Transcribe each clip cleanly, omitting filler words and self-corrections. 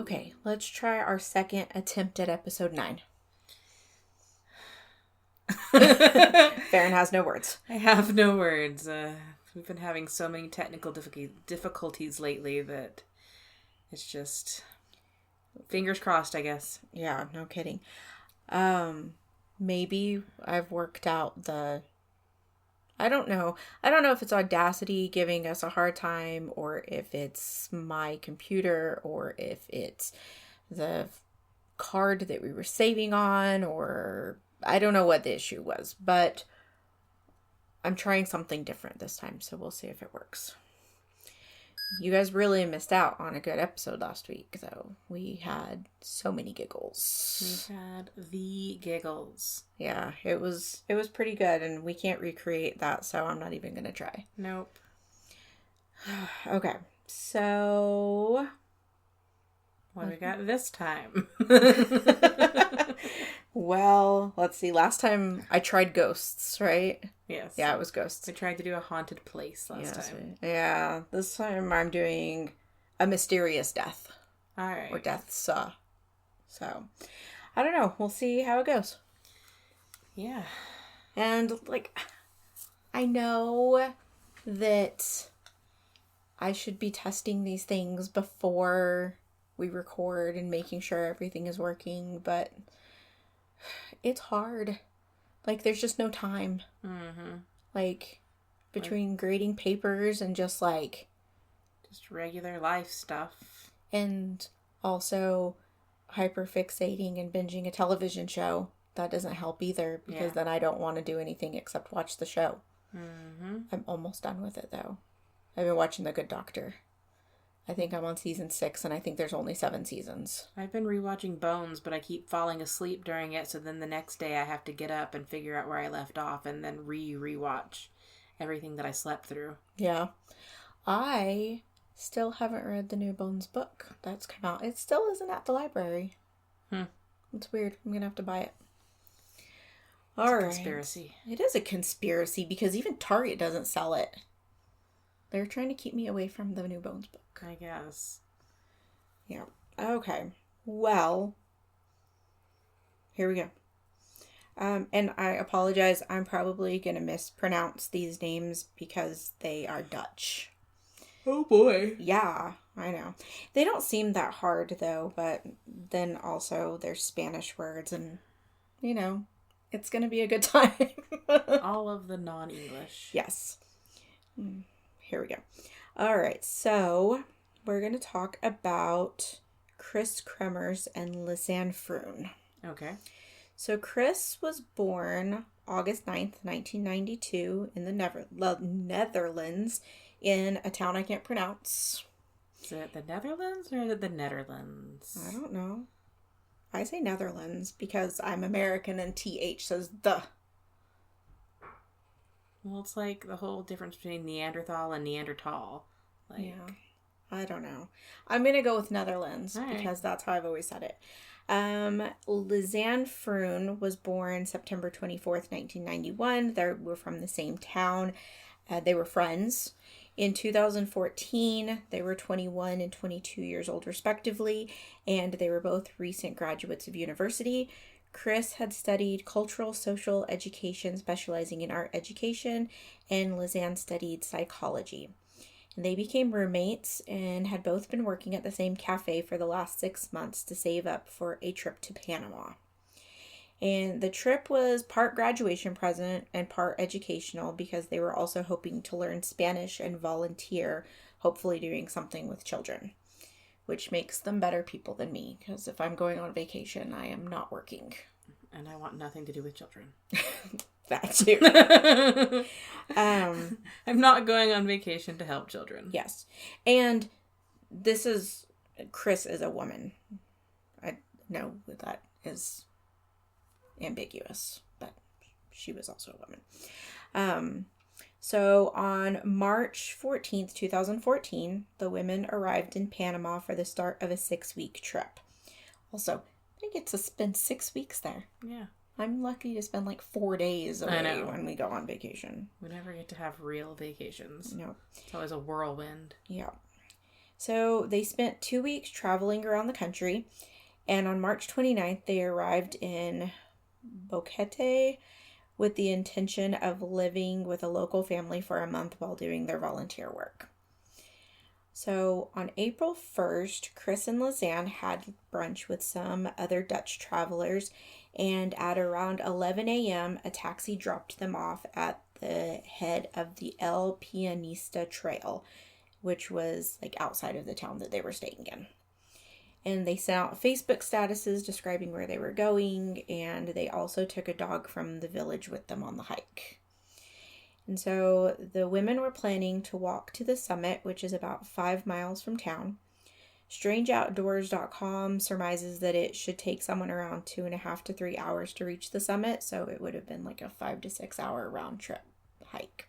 Okay, let's try our second attempt at episode 9. Faren has no words. I have no words. We've been having so many technical difficulties lately that it's just fingers crossed, I guess. Yeah, no kidding. Maybe I've worked out I don't know. I don't know if it's Audacity giving us a hard time, or if it's my computer, or if it's the card that we were saving on, or I don't know what the issue was, but I'm trying something different this time, so we'll see if it works. You guys really missed out on a good episode last week, though. We had so many giggles. We had the giggles. Yeah, it was pretty good, and we can't recreate that, so I'm not even going to try. Nope. Okay, so what do we got this time? Well, let's see. Last time I tried ghosts, right? Yes. Yeah, it was ghosts. We tried to do a haunted place last time. Yeah, this time I'm doing a mysterious death. All right. Or deaths. So, I don't know. We'll see how it goes. Yeah. And, I know that I should be testing these things before we record and making sure everything is working, but it's hard. There's just no time. Mm-hmm. Between grading papers and just regular life stuff. And also hyperfixating and binging a television show. That doesn't help either, because then I don't want to do anything except watch the show. Mm-hmm. I'm almost done with it, though. I've been watching The Good Doctor. I think I'm on season 6, and I think there's only 7 seasons. I've been rewatching Bones, but I keep falling asleep during it, so then the next day I have to get up and figure out where I left off, and then rewatch everything that I slept through. Yeah. I still haven't read the new Bones book that's come out. It still isn't at the library. It's weird. I'm going to have to buy it. All right. Conspiracy. It is a conspiracy, because even Target doesn't sell it. They're trying to keep me away from the new Bones book. I guess. Yeah. Okay. Well, here we go. And I apologize. I'm probably going to mispronounce these names because they are Dutch. Oh boy. Yeah, I know. They don't seem that hard, though, but then also they're Spanish words, and, it's going to be a good time. All of the non-English. Yes. Here we go. All right, so we're going to talk about Kris Kremers Lisanne Froon. Okay. So Kris was born August 9th, 1992 in the Netherlands in a town I can't pronounce. Is it the Netherlands or is it the Netherlands? I don't know. I say Netherlands because I'm American and TH says the. Well, it's like the whole difference between Neanderthal and Neanderthal. Yeah. I don't know. I'm going to go with Netherlands right, because that's how I've always said it. Lisanne Froon was born September 24th, 1991. They were from the same town. They were friends. In 2014, they were 21 and 22 years old, respectively, and they were both recent graduates of university. Kris had studied cultural social education, specializing in art education, and Lisanne studied psychology. And they became roommates and had both been working at the same cafe for the last 6 months to save up for a trip to Panama. And the trip was part graduation present and part educational because they were also hoping to learn Spanish and volunteer, hopefully doing something with children, which makes them better people than me, because if I'm going on vacation, I am not working. And I want nothing to do with children. That too. I'm not going on vacation to help children. Yes. And Kris is a woman. I know that is ambiguous, but she was also a woman. So on March 14th, 2014, the women arrived in Panama for the start of a 6-week trip. Also, I get to spend 6 weeks there. Yeah. I'm lucky to spend 4 days away when we go on vacation. We never get to have real vacations. No. It's always a whirlwind. Yeah. So they spent 2 weeks traveling around the country, and on March 29th, they arrived in Boquete with the intention of living with a local family for a month while doing their volunteer work. So on April 1st, Kris and Lisanne had brunch with some other Dutch travelers, and at around 11 a.m., a taxi dropped them off at the head of the El Pianista Trail, which was like outside of the town that they were staying in. And they sent out Facebook statuses describing where they were going, and they also took a dog from the village with them on the hike. And so the women were planning to walk to the summit, which is about 5 miles from town. StrangeOutdoors.com surmises that it should take someone around 2.5 to 3 hours to reach the summit, so it would have been like a 5 to 6 hour round trip hike.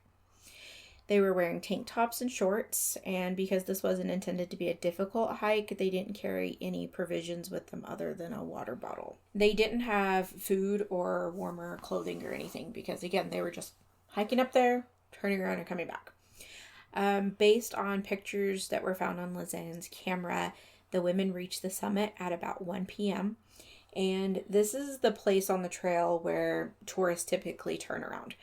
They were wearing tank tops and shorts, and because this wasn't intended to be a difficult hike, they didn't carry any provisions with them other than a water bottle. They didn't have food or warmer clothing or anything because, again, they were just hiking up there, turning around, and coming back. Based on pictures that were found on Lisanne's camera, the women reached the summit at about 1 p.m., and this is the place on the trail where tourists typically turn around.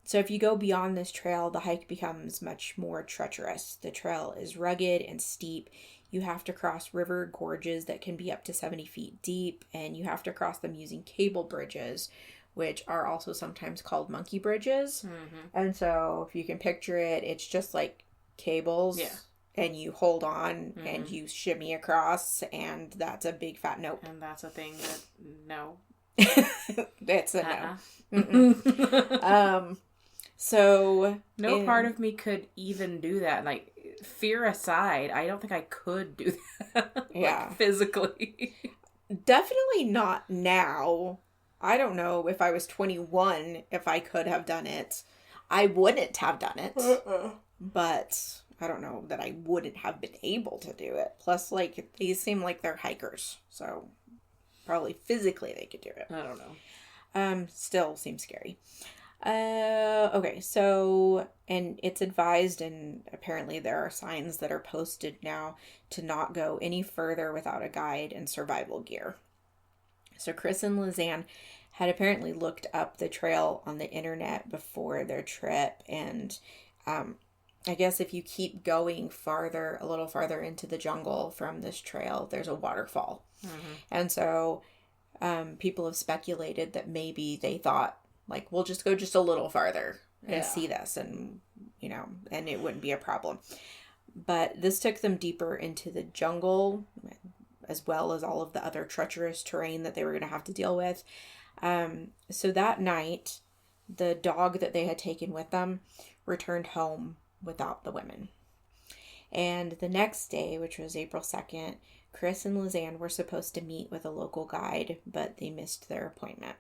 So if you go beyond this trail, the hike becomes much more treacherous. The trail is rugged and steep. You have to cross river gorges that can be up to 70 feet deep, and you have to cross them using cable bridges, which are also sometimes called monkey bridges. Mm-hmm. And so if you can picture it, it's just like cables. Yeah. And you hold on and you shimmy across, and that's a big fat nope. And that's a thing that, no. That's a no. So no part of me could even do that. Like, fear aside, I don't think I could do that. Yeah. Like, physically. Definitely not now. I don't know if I was 21 if I could have done it. I wouldn't have done it. But I don't know that I wouldn't have been able to do it. Plus, like, these seem like they're hikers. So probably physically they could do it. I don't know. Still seems scary. Okay, so, and it's advised, and apparently there are signs that are posted now to not go any further without a guide and survival gear. So Kris and Lisanne had apparently looked up the trail on the internet before their trip, and I guess if you keep going farther, a little farther into the jungle from this trail, there's a waterfall. Mm-hmm. And so people have speculated that maybe they thought, like, we'll just go just a little farther and see this, and, you know, and it wouldn't be a problem. But this took them deeper into the jungle, as well as all of the other treacherous terrain that they were going to have to deal with. So that night, the dog that they had taken with them returned home without the women. And the next day, which was April 2nd, Kris and Lisanne were supposed to meet with a local guide, but they missed their appointment.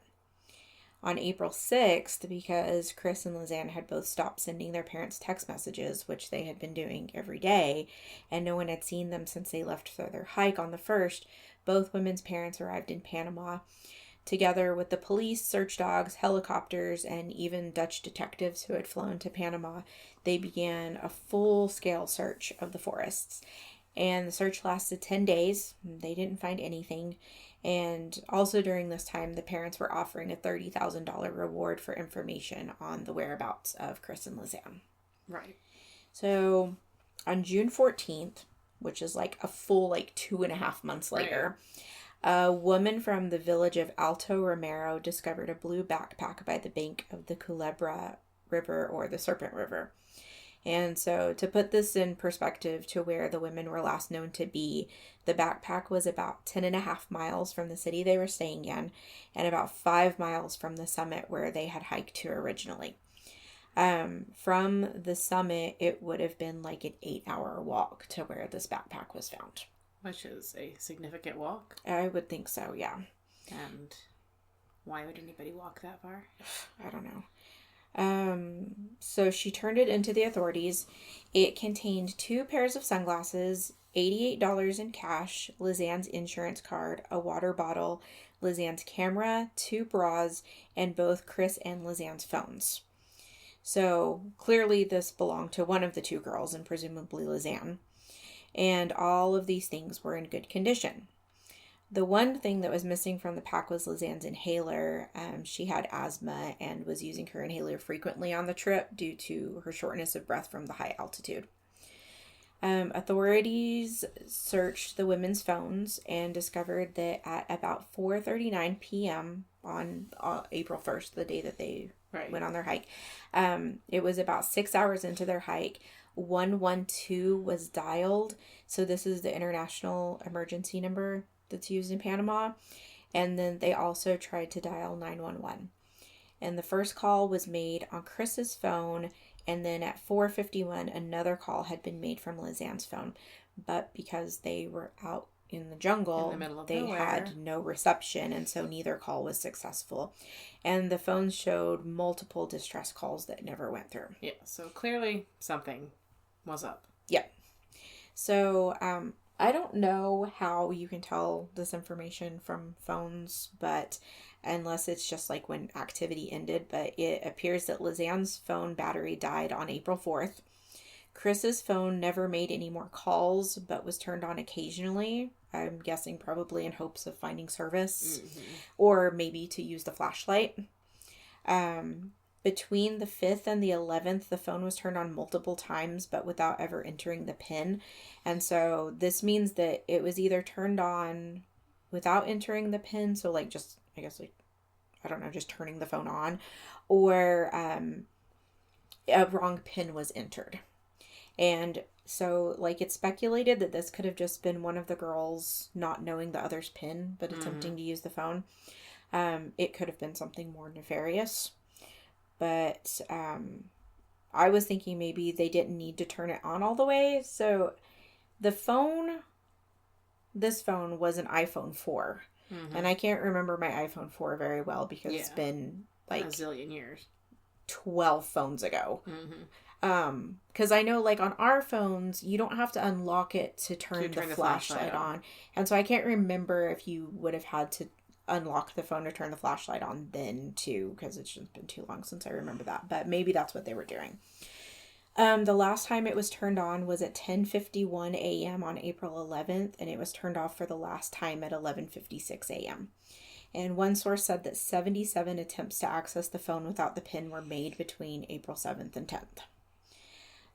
On April 6th, because Kris and Lisanne had both stopped sending their parents text messages, which they had been doing every day, and no one had seen them since they left for their hike on the 1st, both women's parents arrived in Panama. Together with the police, search dogs, helicopters, and even Dutch detectives who had flown to Panama, they began a full-scale search of the forests. And the search lasted 10 days. They didn't find anything. And also during this time, the parents were offering a $30,000 reward for information on the whereabouts of Kris and Lisanne. Right. So on June 14th, which is like a full 2.5 months later, a woman from the village of Alto Romero discovered a blue backpack by the bank of the Culebra River, or the Serpent River. And so to put this in perspective to where the women were last known to be, the backpack was about 10.5 miles from the city they were staying in, and about 5 miles from the summit where they had hiked to originally. From the summit, it would have been like an 8-hour walk to where this backpack was found. Which is a significant walk. I would think so, yeah. And why would anybody walk that far? I don't know. So she turned it into the authorities. It contained 2 pairs of sunglasses, $88 in cash, Lisanne's insurance card, a water bottle, Lisanne's camera, 2 bras, and both Kris and Lisanne's phones. So clearly this belonged to one of the 2 girls, and presumably Lisanne. and all of these things were in good condition. The one thing that was missing from the pack was Lisanne's inhaler. She had asthma and was using her inhaler frequently on the trip due to her shortness of breath from the high altitude. Authorities searched the women's phones and discovered that at about 4:39 p.m. on April 1st, the day that they went on their hike, it was about 6 hours into their hike, 112 was dialed. So this is the international emergency number that's used in Panama. And then they also tried to dial 911. And the first call was made on Kris's phone. And then at 4:51, another call had been made from Lisanne's phone. But because they were out in the jungle, they had no reception. And so neither call was successful. And the phones showed multiple distress calls that never went through. Yeah, so clearly something was up. Yeah. So I don't know how you can tell this information from phones, but unless it's just like when activity ended, but it appears that Lisanne's phone battery died on April 4th. Kris's phone never made any more calls, but was turned on occasionally. I'm guessing probably in hopes of finding service, or maybe to use the flashlight. Between the 5th and the 11th, the phone was turned on multiple times, but without ever entering the PIN. And so this means that it was either turned on without entering the PIN, so like just, I guess like, I don't know, just turning the phone on, or a wrong PIN was entered. And so like it's speculated that this could have just been one of the girls not knowing the other's PIN, but attempting to use the phone. It could have been something more nefarious. But I was thinking maybe they didn't need to turn it on all the way. So this phone was an iPhone 4. And I can't remember my iPhone 4 very well because it's been like a zillion years. 12 phones ago. Because I know like on our phones, you don't have to unlock it to turn the flashlight on. And so I can't remember if you would have had to unlock the phone to turn the flashlight on then too, because it's just been too long since I remember that, but maybe that's what they were doing. The last time it was turned on was at 10:51 a.m. on April 11th, and it was turned off for the last time at 11:56 a.m. And one source said that 77 attempts to access the phone without the PIN were made between April 7th and 10th.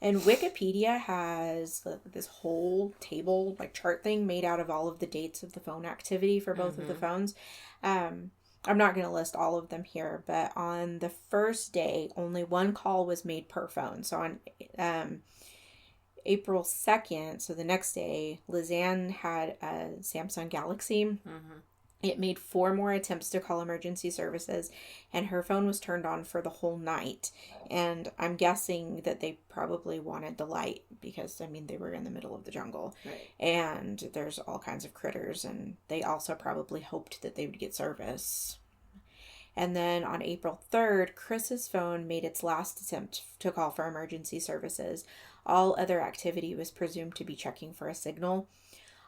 And Wikipedia has this whole table, like chart thing made out of all of the dates of the phone activity for both of the phones. I'm not going to list all of them here, but on the first day, only one call was made per phone. So on April 2nd, so the next day, Lisanne had a Samsung Galaxy. It made 4 more attempts to call emergency services, and her phone was turned on for the whole night. And I'm guessing that they probably wanted the light because, I mean, they were in the middle of the jungle. Right. And there's all kinds of critters, and they also probably hoped that they would get service. And then on April 3rd, Kris's phone made its last attempt to call for emergency services. All other activity was presumed to be checking for a signal.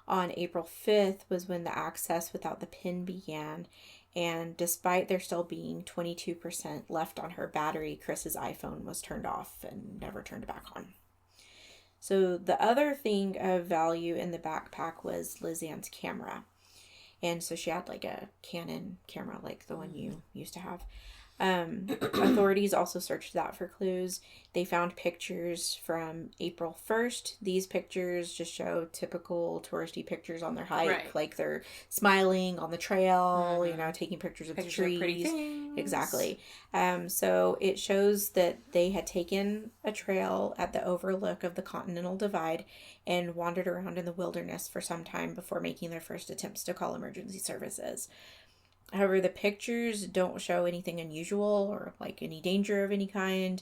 On April 5th was when the access without the PIN began, and despite there still being 22% left on her battery, Kris's iPhone was turned off and never turned back on. So the other thing of value in the backpack was Lisanne's camera. And so she had like a Canon camera like the one you used to have. Authorities also searched that for clues. They found pictures from April 1st. These pictures just show typical touristy pictures on their hike. Right. Like they're smiling on the trail, you know, taking pictures of the trees. Pretty things. Exactly. So it shows that they had taken a trail at the overlook of the Continental Divide and wandered around in the wilderness for some time before making their first attempts to call emergency services. However, the pictures don't show anything unusual or like any danger of any kind.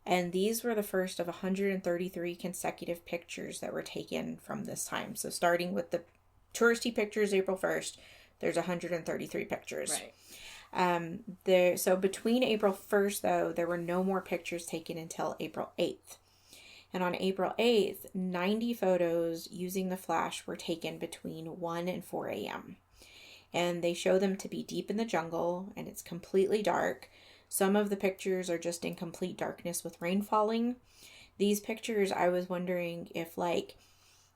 And these were the first of 133 consecutive pictures that were taken from this time. So starting with the touristy pictures April 1st, there's 133 pictures. Right. So between April 1st, though, there were no more pictures taken until April 8th. And on April 8th, 90 photos using the flash were taken between 1 and 4 a.m. And they show them to be deep in the jungle, and it's completely dark. Some of the pictures are just in complete darkness with rain falling. These pictures, I was wondering if, like,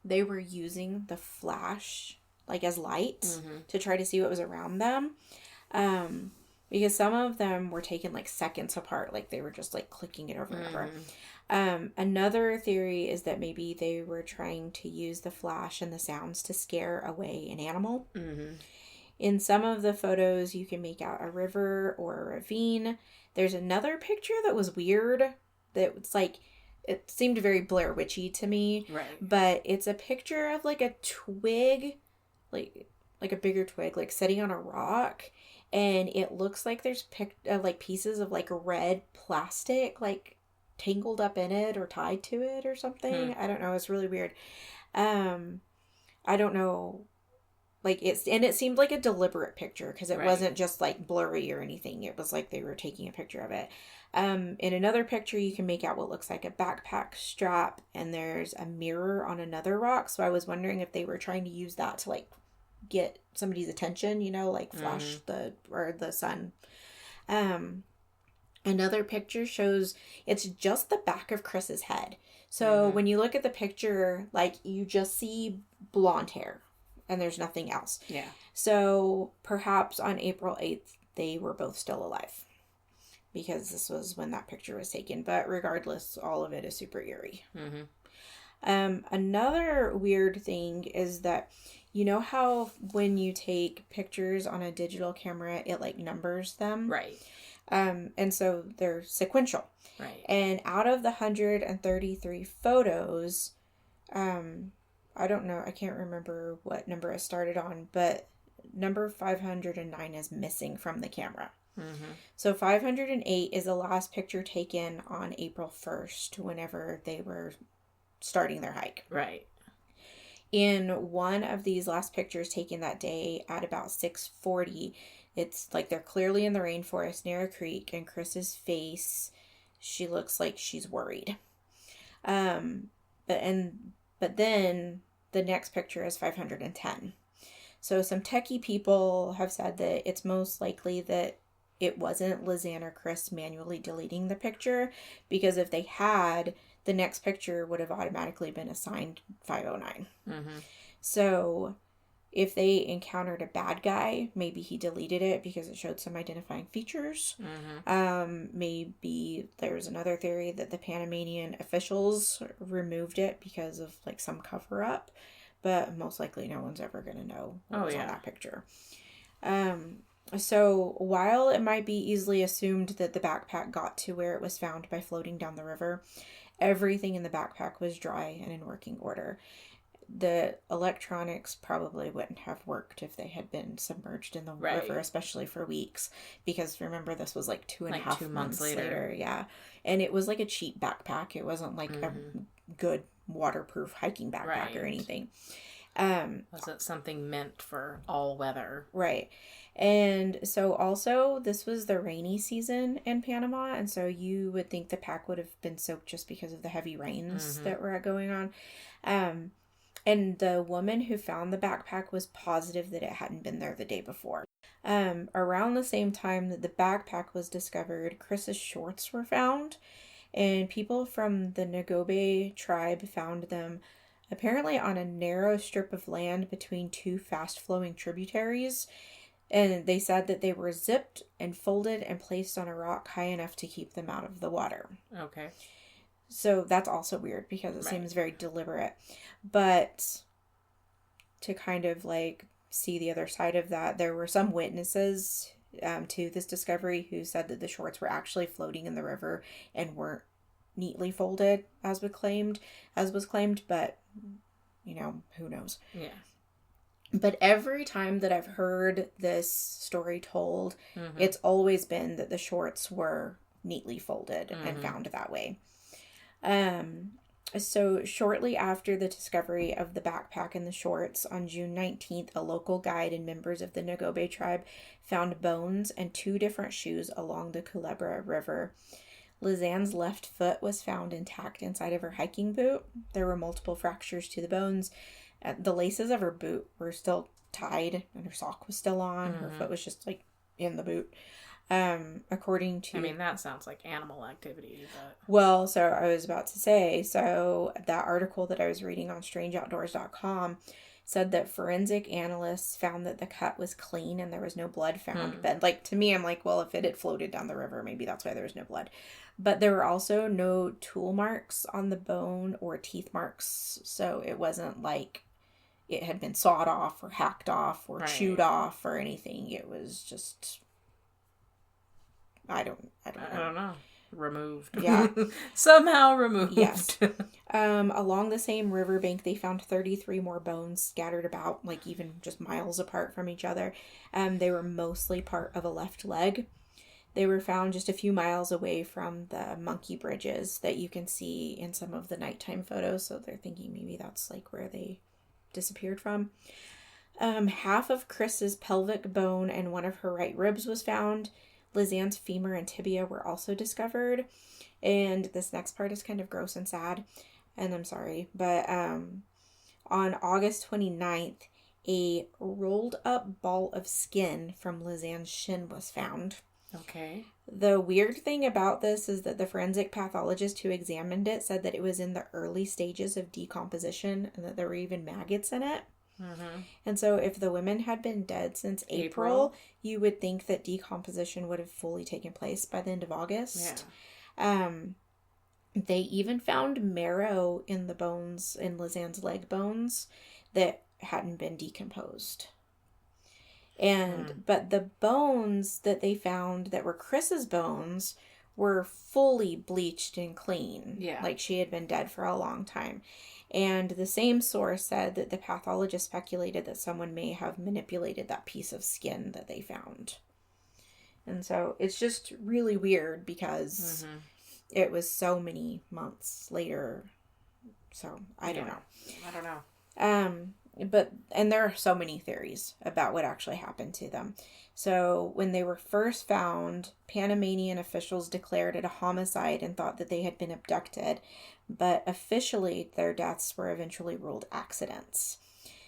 they were using the flash, like, as light to try to see what was around them. Because some of them were taken, like, seconds apart. Like, they were just, like, clicking it over and over. Another theory is that maybe they were trying to use the flash and the sounds to scare away an animal. In some of the photos, you can make out a river or a ravine. There's another picture that was weird. That was like, it seemed very Blair Witchy to me. Right. But it's a picture of like a twig, like a bigger twig, like sitting on a rock. And it looks like there's like pieces of like red plastic, like tangled up in it or tied to it or something. I don't know. It's really weird. I don't know. Like, it seemed like a deliberate picture because it wasn't just like blurry or anything. It was like they were taking a picture of it. In another picture, you can make out what looks like a backpack strap, and there's a mirror on another rock. So I was wondering if they were trying to use that to like get somebody's attention, you know, like flash the sun. Another picture shows it's just the back of Kris's head. So when you look at the picture, like, you just see blonde hair. And there's nothing else. Yeah. So perhaps on April 8th, they were both still alive. Because this was when that picture was taken. But regardless, all of it is super eerie. Another weird thing is that, you know how when you take pictures on a digital camera, it like numbers them? Right. And so they're sequential. Right. And out of the 133 photos, I don't know, I can't remember what number it started on, but number 509 is missing from the camera. So 508 is the last picture taken on April 1st, whenever they were starting their hike. Right. In one of these last pictures taken that day at about 6:40, it's like they're clearly in the rainforest near a creek, and Kris's face, she looks like she's worried. But then the next picture is 510. So some techie people have said that it's most likely that it wasn't Lisanne or Kris manually deleting the picture, because if they had, the next picture would have automatically been assigned 509. So if they encountered a bad guy, maybe he deleted it because it showed some identifying features. Maybe there's another theory that the Panamanian officials removed it because of like some cover up, but most likely no one's ever going to know what was on that picture. So while it might be easily assumed that the backpack got to where it was found by floating down the river, everything in the backpack was dry and in working order. The electronics probably wouldn't have worked if they had been submerged in the river, especially for weeks. Because remember, this was like 2.5 months later. Yeah. And it was like a cheap backpack. It wasn't like a good waterproof hiking backpack or anything. Wasn't something meant for all weather. Right. And so also, this was the rainy season in Panama. And so you would think the pack would have been soaked just because of the heavy rains that were going on. And the woman who found the backpack was positive that it hadn't been there the day before. Around the same time that the backpack was discovered, Kris's shorts were found. And people from the Nagobe tribe found them apparently on a narrow strip of land between two fast-flowing tributaries. And they said that they were zipped and folded and placed on a rock high enough to keep them out of the water. Okay. So that's also weird because it seems very deliberate. But to kind of like see the other side of that, there were some witnesses to this discovery who said that the shorts were actually floating in the river and weren't neatly folded as was claimed, but you know, who knows. Yeah. But every time that I've heard this story told, it's always been that the shorts were neatly folded and found that way. So shortly after the discovery of the backpack and the shorts, on June 19th, a local guide and members of the Nagobe tribe found bones and 2 different shoes along the Culebra River. Lisanne's left foot was found intact inside of her hiking boot. There were multiple fractures to the bones. The laces of her boot were still tied and her sock was still on. Her foot was just like in the boot. According to... I mean, that sounds like animal activity, but... Well, so I was about to say, so that article that I was reading on strangeoutdoors.com said that forensic analysts found that the cut was clean and there was no blood found. But, like, to me, I'm like, well, if it had floated down the river, maybe that's why there was no blood. But there were also no tool marks on the bone or teeth marks. So it wasn't like it had been sawed off or hacked off or chewed off or anything. It was just... I don't know. Removed. Yeah. Somehow removed. Yes. Along the same riverbank, they found 33 more bones scattered about, like even just miles apart from each other. They were mostly part of a left leg. They were found just a few miles away from the monkey bridges that you can see in some of the nighttime photos. So they're thinking maybe that's like where they disappeared from. Half of Kris's pelvic bone and one of her right ribs was found. Lisanne's femur and tibia were also discovered. And this next part is kind of gross and sad. And I'm sorry. But on August 29th, a rolled up ball of skin from Lisanne's shin was found. Okay. The weird thing about this is that the forensic pathologist who examined it said that it was in the early stages of decomposition and that there were even maggots in it. Mm-hmm. And so if the women had been dead since April, you would think that decomposition would have fully taken place by the end of August. Yeah. They even found marrow in the bones, in Lisanne's leg bones, that hadn't been decomposed. But the bones that they found that were Kris's bones were fully bleached and clean. Yeah. Like she had been dead for a long time. And the same source said that the pathologist speculated that someone may have manipulated that piece of skin that they found. And so it's just really weird because it was so many months later. So I don't know. And there are so many theories about what actually happened to them. So when they were first found, Panamanian officials declared it a homicide and thought that they had been abducted. But officially, their deaths were eventually ruled accidents.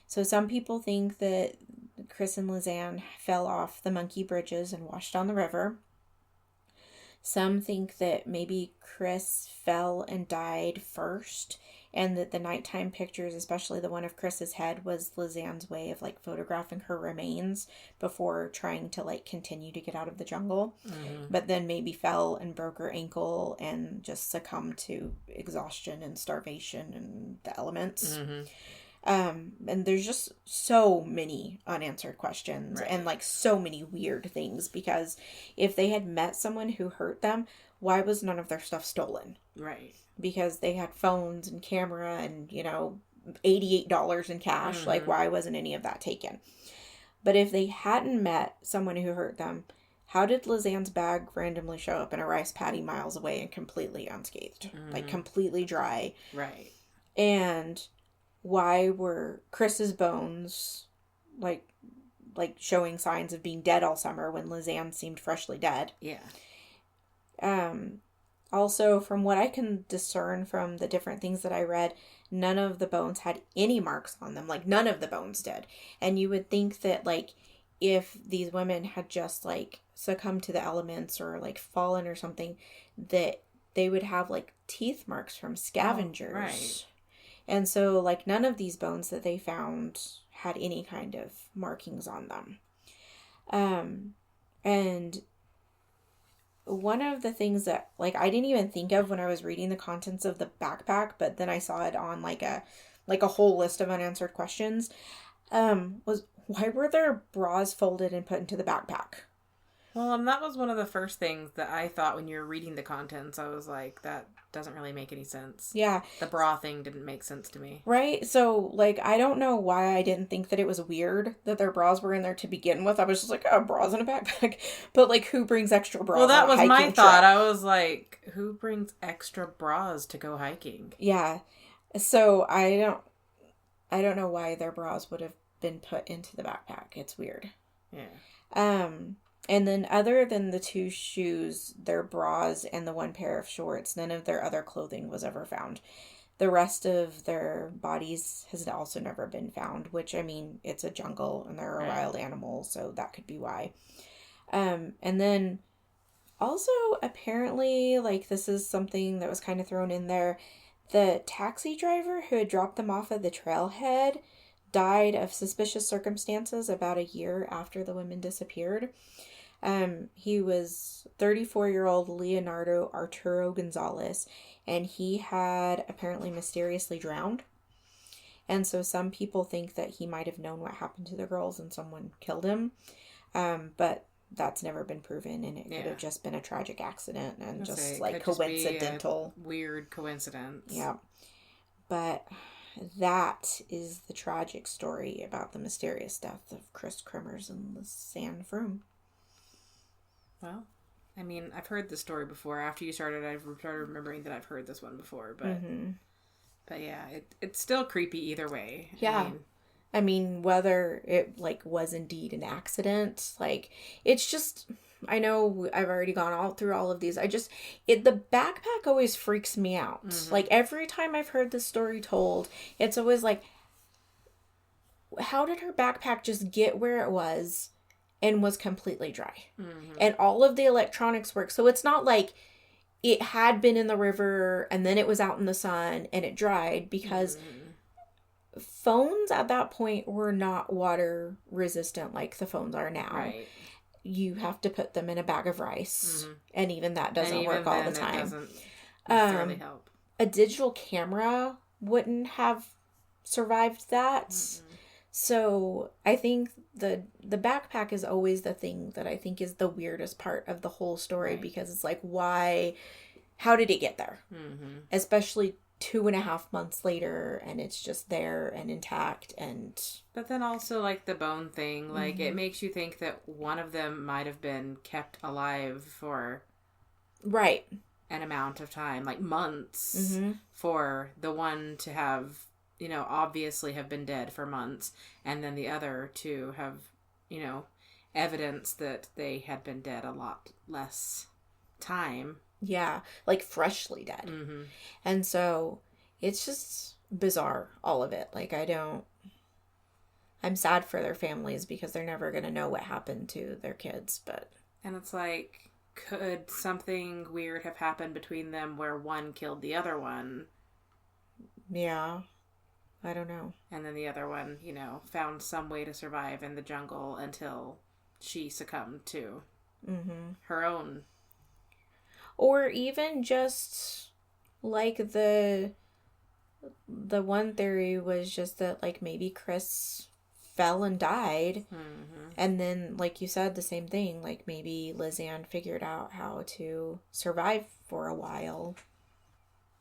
So some people think that Kris and Lisanne fell off the monkey bridges and washed on the river. Some think that maybe Kris fell and died first, and that the nighttime pictures, especially the one of Kris's head, was Lisanne's way of like photographing her remains before trying to like continue to get out of the jungle. But then maybe fell and broke her ankle and just succumbed to exhaustion and starvation and the elements. And there's just so many unanswered questions and like so many weird things, because if they had met someone who hurt them, why was none of their stuff stolen? Right. Because they had phones and camera and, you know, $88 in cash. Like, why wasn't any of that taken? But if they hadn't met someone who hurt them, how did Lisanne's bag randomly show up in a rice paddy miles away and completely unscathed? Like, completely dry. Right. And why were Kris's bones, like showing signs of being dead all summer when Lisanne seemed freshly dead? Yeah. Also, from what I can discern from the different things that I read, none of the bones had any marks on them. Like, none of the bones did. And you would think that, like, if these women had just, like, succumbed to the elements or, like, fallen or something, that they would have, like, teeth marks from scavengers. Oh, right. And so, like, none of these bones that they found had any kind of markings on them. And one of the things that, like, I didn't even think of when I was reading the contents of the backpack, but then I saw it on, like a whole list of unanswered questions, was why were their bras folded and put into the backpack? Well, that was one of the first things that I thought when you were reading the contents. I was like, that doesn't really make any sense. Yeah. The bra thing didn't make sense to me. Right? So, like, I don't know why I didn't think that it was weird that their bras were in there to begin with. I was just like, oh, bras in a backpack. But, like, who brings extra bras on a hiking trip? Well, that was my thought. I was like, who brings extra bras to go hiking? Yeah. So, I don't know why their bras would have been put into the backpack. It's weird. Yeah. And then other than the 2 shoes, their bras, and the 1 pair of shorts, none of their other clothing was ever found. The rest of their bodies has also never been found, which, I mean, it's a jungle and they're a wild animal, so that could be why. And then Also, apparently, like, this is something that was kind of thrown in there. The taxi driver who had dropped them off at the trailhead died of suspicious circumstances about a year after the women disappeared. He was 34-year-old Leonardo Arturo Gonzalez, and he had apparently mysteriously drowned. And so some people think that he might have known what happened to the girls and someone killed him. But that's never been proven, and it could have just been a tragic accident and just like coincidental. Just be a weird coincidence. Yeah. But that is the tragic story about the mysterious death of Kris Kremers Lisanne Froon. Well, I mean, I've heard this story before. After you started, I've started remembering that I've heard this one before. But, but yeah, it's still creepy either way. Yeah. I mean, whether it, like, was indeed an accident, like, it's just, I know I've already gone through all of these. The backpack always freaks me out. Like, every time I've heard this story told, it's always like, how did her backpack just get where it was and was completely dry? And all of the electronics work. So it's not like it had been in the river and then it was out in the sun and it dried, because phones at that point were not water resistant like the phones are now. Right. You have to put them in a bag of rice, and even that doesn't work all the time. It doesn't necessarily help. A digital camera wouldn't have survived that. So I think the backpack is always the thing that I think is the weirdest part of the whole story, because it's like, how did it get there? Especially 2.5 months later, and it's just there and intact. And but then also, like, the bone thing, like, it makes you think that one of them might have been kept alive for an amount of time, like months, for the one to have, you know, obviously have been dead for months, and then the other to have, you know, evidence that they had been dead a lot less time. Yeah, like freshly dead. And so it's just bizarre, all of it. Like, I'm sad for their families because they're never going to know what happened to their kids, but. And it's like, could something weird have happened between them where one killed the other one? Yeah, I don't know. And then the other one, you know, found some way to survive in the jungle until she succumbed to her own. Or even just, like, the one theory was just that, like, maybe Kris fell and died. And then, like you said, the same thing. Like, maybe Lisanne figured out how to survive for a while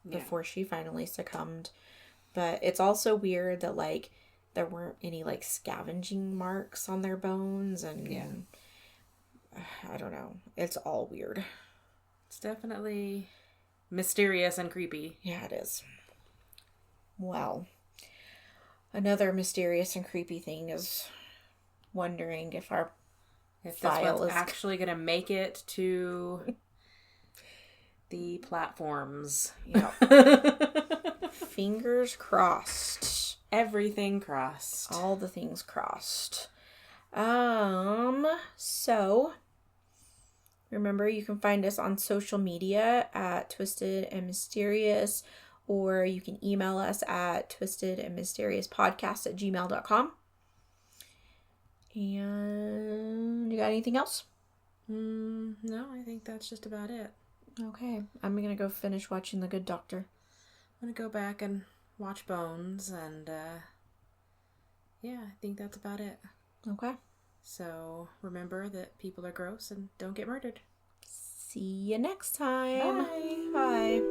before she finally succumbed. But it's also weird that, like, there weren't any, like, scavenging marks on their bones. And I don't know. It's all weird. It's definitely mysterious and creepy. Yeah, it is. Well, another mysterious and creepy thing is wondering if this one's actually going to make it to the platforms. Yeah. Fingers crossed. Everything crossed. All the things crossed. So remember, you can find us on social media at Twisted and Mysterious, or you can email us at twistedandmysteriousPodcast@gmail.com. And you got anything else? No, I think that's just about it. Okay, I'm going to go finish watching The Good Doctor. I'm going to go back and watch Bones, and yeah, I think that's about it. Okay. So remember that people are gross and don't get murdered. See you next time. Bye. Bye.